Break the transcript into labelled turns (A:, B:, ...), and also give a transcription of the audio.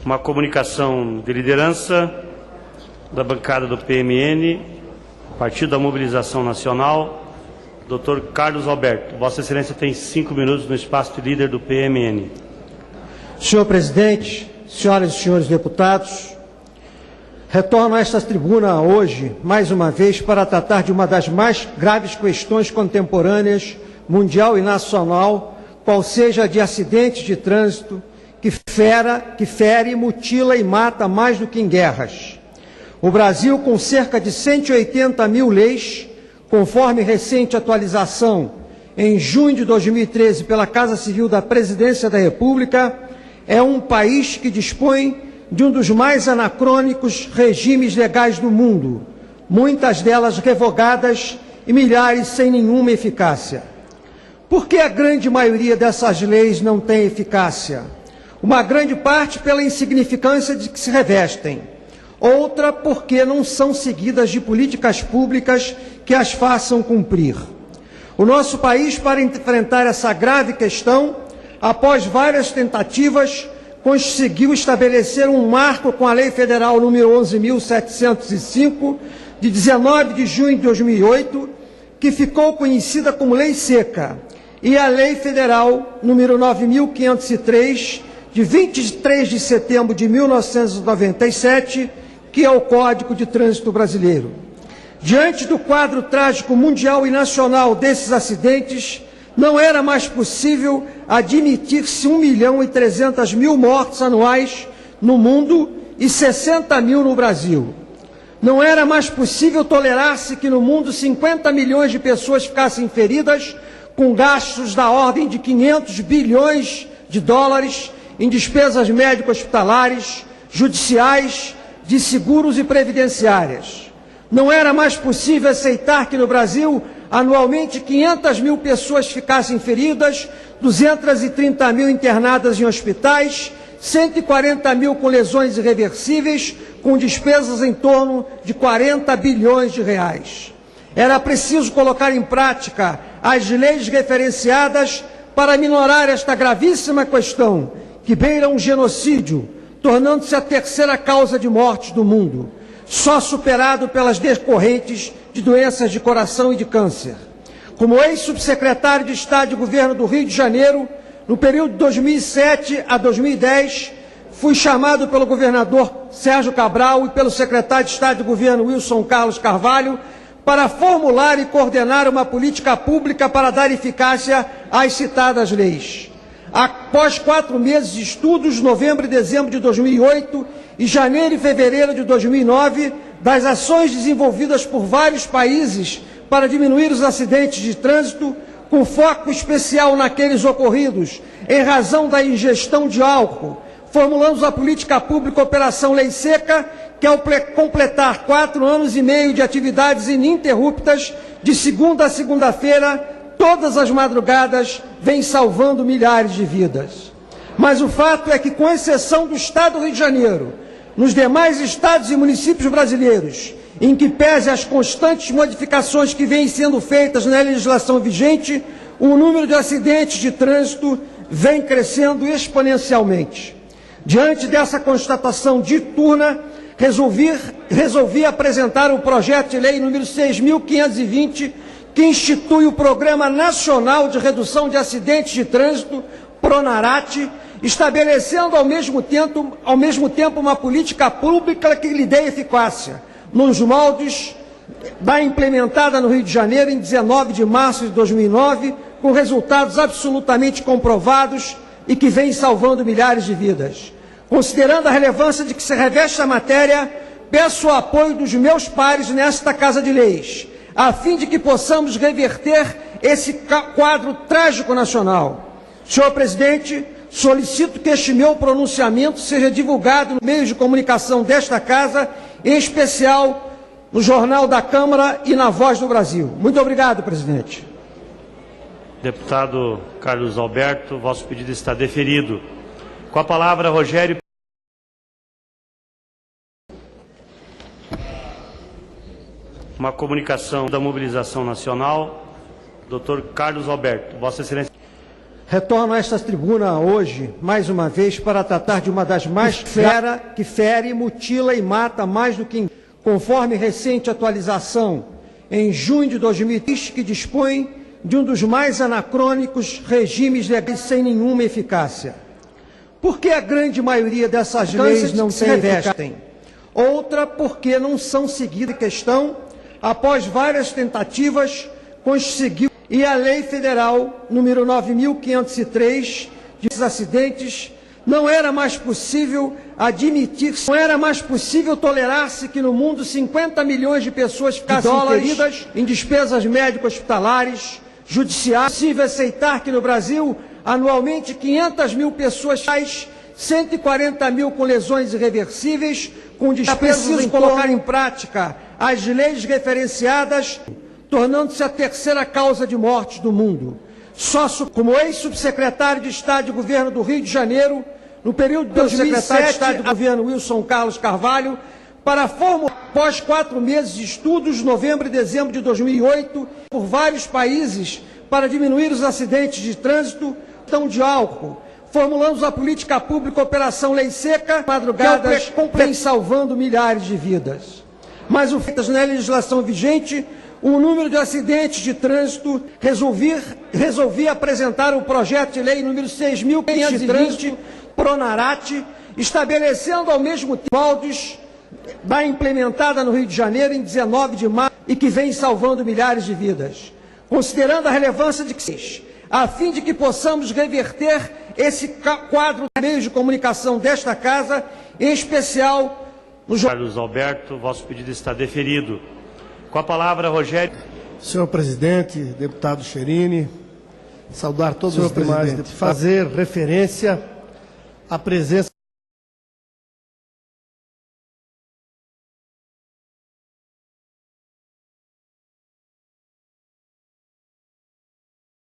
A: Uma comunicação de liderança da bancada do PMN, Partido da Mobilização Nacional, Dr. Carlos Alberto. Vossa Excelência tem 5 minutos no espaço de líder do PMN.
B: Senhor presidente, senhoras e senhores deputados, retorno a esta tribuna hoje, mais uma vez, para tratar de uma das mais graves questões contemporâneas, mundial e nacional, qual seja a de acidentes de trânsito, que fere, mutila e mata mais do que em guerras. O Brasil, com cerca de 180 mil leis, conforme recente atualização em junho de 2013 pela Casa Civil da Presidência da República, é um país que dispõe de um dos mais anacrônicos regimes legais do mundo, muitas delas revogadas e milhares sem nenhuma eficácia. Por que a grande maioria dessas leis não tem eficácia? Uma grande parte pela insignificância de que se revestem, outra porque não são seguidas de políticas públicas que as façam cumprir. O nosso país, para enfrentar essa grave questão, após várias tentativas, conseguiu estabelecer um marco com a Lei Federal número 11.705, de 19 de junho de 2008, que ficou conhecida como Lei Seca, e a Lei Federal número 9.503, de 23 de setembro de 1997, que é o Código de Trânsito Brasileiro. Diante do quadro trágico mundial e nacional desses acidentes, não era mais possível admitir-se 1.300.000 mortes anuais no mundo e 60 mil no Brasil. Não era mais possível tolerar-se que no mundo 50 milhões de pessoas ficassem feridas, com gastos da ordem de 500 bilhões de dólares em despesas médico-hospitalares, judiciais, de seguros e previdenciárias. Não era mais possível aceitar que no Brasil, anualmente, 500 mil pessoas ficassem feridas, 230 mil internadas em hospitais, 140 mil com lesões irreversíveis, com despesas em torno de 40 bilhões de reais. Era preciso colocar em prática as leis referenciadas para minorar esta gravíssima questão, que beira um genocídio, tornando-se a terceira causa de mortes do mundo, só superado pelas decorrentes de doenças de coração e de câncer. Como ex-subsecretário de Estado de Governo do Rio de Janeiro, no período de 2007 a 2010, fui chamado pelo governador Sérgio Cabral e pelo secretário de Estado de Governo Wilson Carlos Carvalho para formular e coordenar uma política pública para dar eficácia às citadas leis. Após 4 meses de estudos, novembro e dezembro de 2008 e janeiro e fevereiro de 2009, das ações desenvolvidas por vários países para diminuir os acidentes de trânsito, com foco especial naqueles ocorridos em razão da ingestão de álcool, formulamos a política pública Operação Lei Seca, que ao completar 4 anos e meio de atividades ininterruptas, de segunda a segunda-feira, todas as madrugadas, vem salvando milhares de vidas. Mas o fato é que, com exceção do Estado do Rio de Janeiro, nos demais estados e municípios brasileiros, em que pese as constantes modificações que vêm sendo feitas na legislação vigente, o número de acidentes de trânsito vem crescendo exponencialmente. Diante dessa constatação diuturna, resolvi apresentar o projeto de lei número 6.520, que institui o Programa Nacional de Redução de Acidentes de Trânsito, PRONARAT, estabelecendo ao mesmo tempo uma política pública que lhe dê eficácia, nos moldes da implementada no Rio de Janeiro em 19 de março de 2009, com resultados absolutamente comprovados e que vem salvando milhares de vidas. Considerando a relevância de que se reveste a matéria, peço o apoio dos meus pares nesta Casa de Leis, a fim de que possamos reverter esse quadro trágico nacional. Senhor presidente, solicito que este meu pronunciamento seja divulgado nos meios de comunicação desta Casa, em especial no Jornal da Câmara e na Voz do Brasil. Muito obrigado, presidente.
A: Deputado Carlos Alberto, vosso pedido está deferido. Com a palavra, Rogério. Uma comunicação da Mobilização Nacional, Dr. Carlos Alberto. Vossa Excelência.
B: Retorno a esta tribuna hoje, mais uma vez, para tratar de uma das mais que fere, mutila e mata mais do que... Conforme recente atualização, em junho de 2020, que dispõe de um dos mais anacrônicos regimes legais sem nenhuma eficácia. Por que a grande maioria dessas leis não se revestem? Outra, porque não são seguidas. Questão, após várias tentativas, conseguiu. E a Lei Federal número 9.503 de acidentes, não era mais possível admitir, não era mais possível tolerar-se que no mundo 50 milhões de pessoas ficassem feridas em despesas médico-hospitalares, judiciais. É possível aceitar que no Brasil, anualmente, 500 mil pessoas, 140 mil com lesões irreversíveis, com despesas. É preciso colocar em prática as leis referenciadas, tornando-se a terceira causa de mortes do mundo. Como ex-subsecretário de Estado de Governo do Rio de Janeiro, no período de 2007, de Estado de Governo Wilson Carlos Carvalho, para formular, após 4 meses de estudos, novembro e dezembro de 2008, por vários países, para diminuir os acidentes de trânsito, de álcool. Formulamos a política pública Operação Lei Seca, madrugadas, vem salvando milhares de vidas. Mas o feito na legislação vigente, o número de acidentes de trânsito, resolvi apresentar o projeto de lei número 6.520, Pronarate, estabelecendo ao mesmo tempo moldes da implementada no Rio de Janeiro em 19 de março e que vem salvando milhares de vidas. Considerando a relevância de que, a fim de que possamos reverter esse quadro de meios de comunicação desta Casa, em especial no...
A: Carlos Alberto, vosso pedido está deferido. Com a palavra, Rogério.
C: Senhor presidente, deputado Scherini, saudar todos os demais deputados. Fazer referência à presença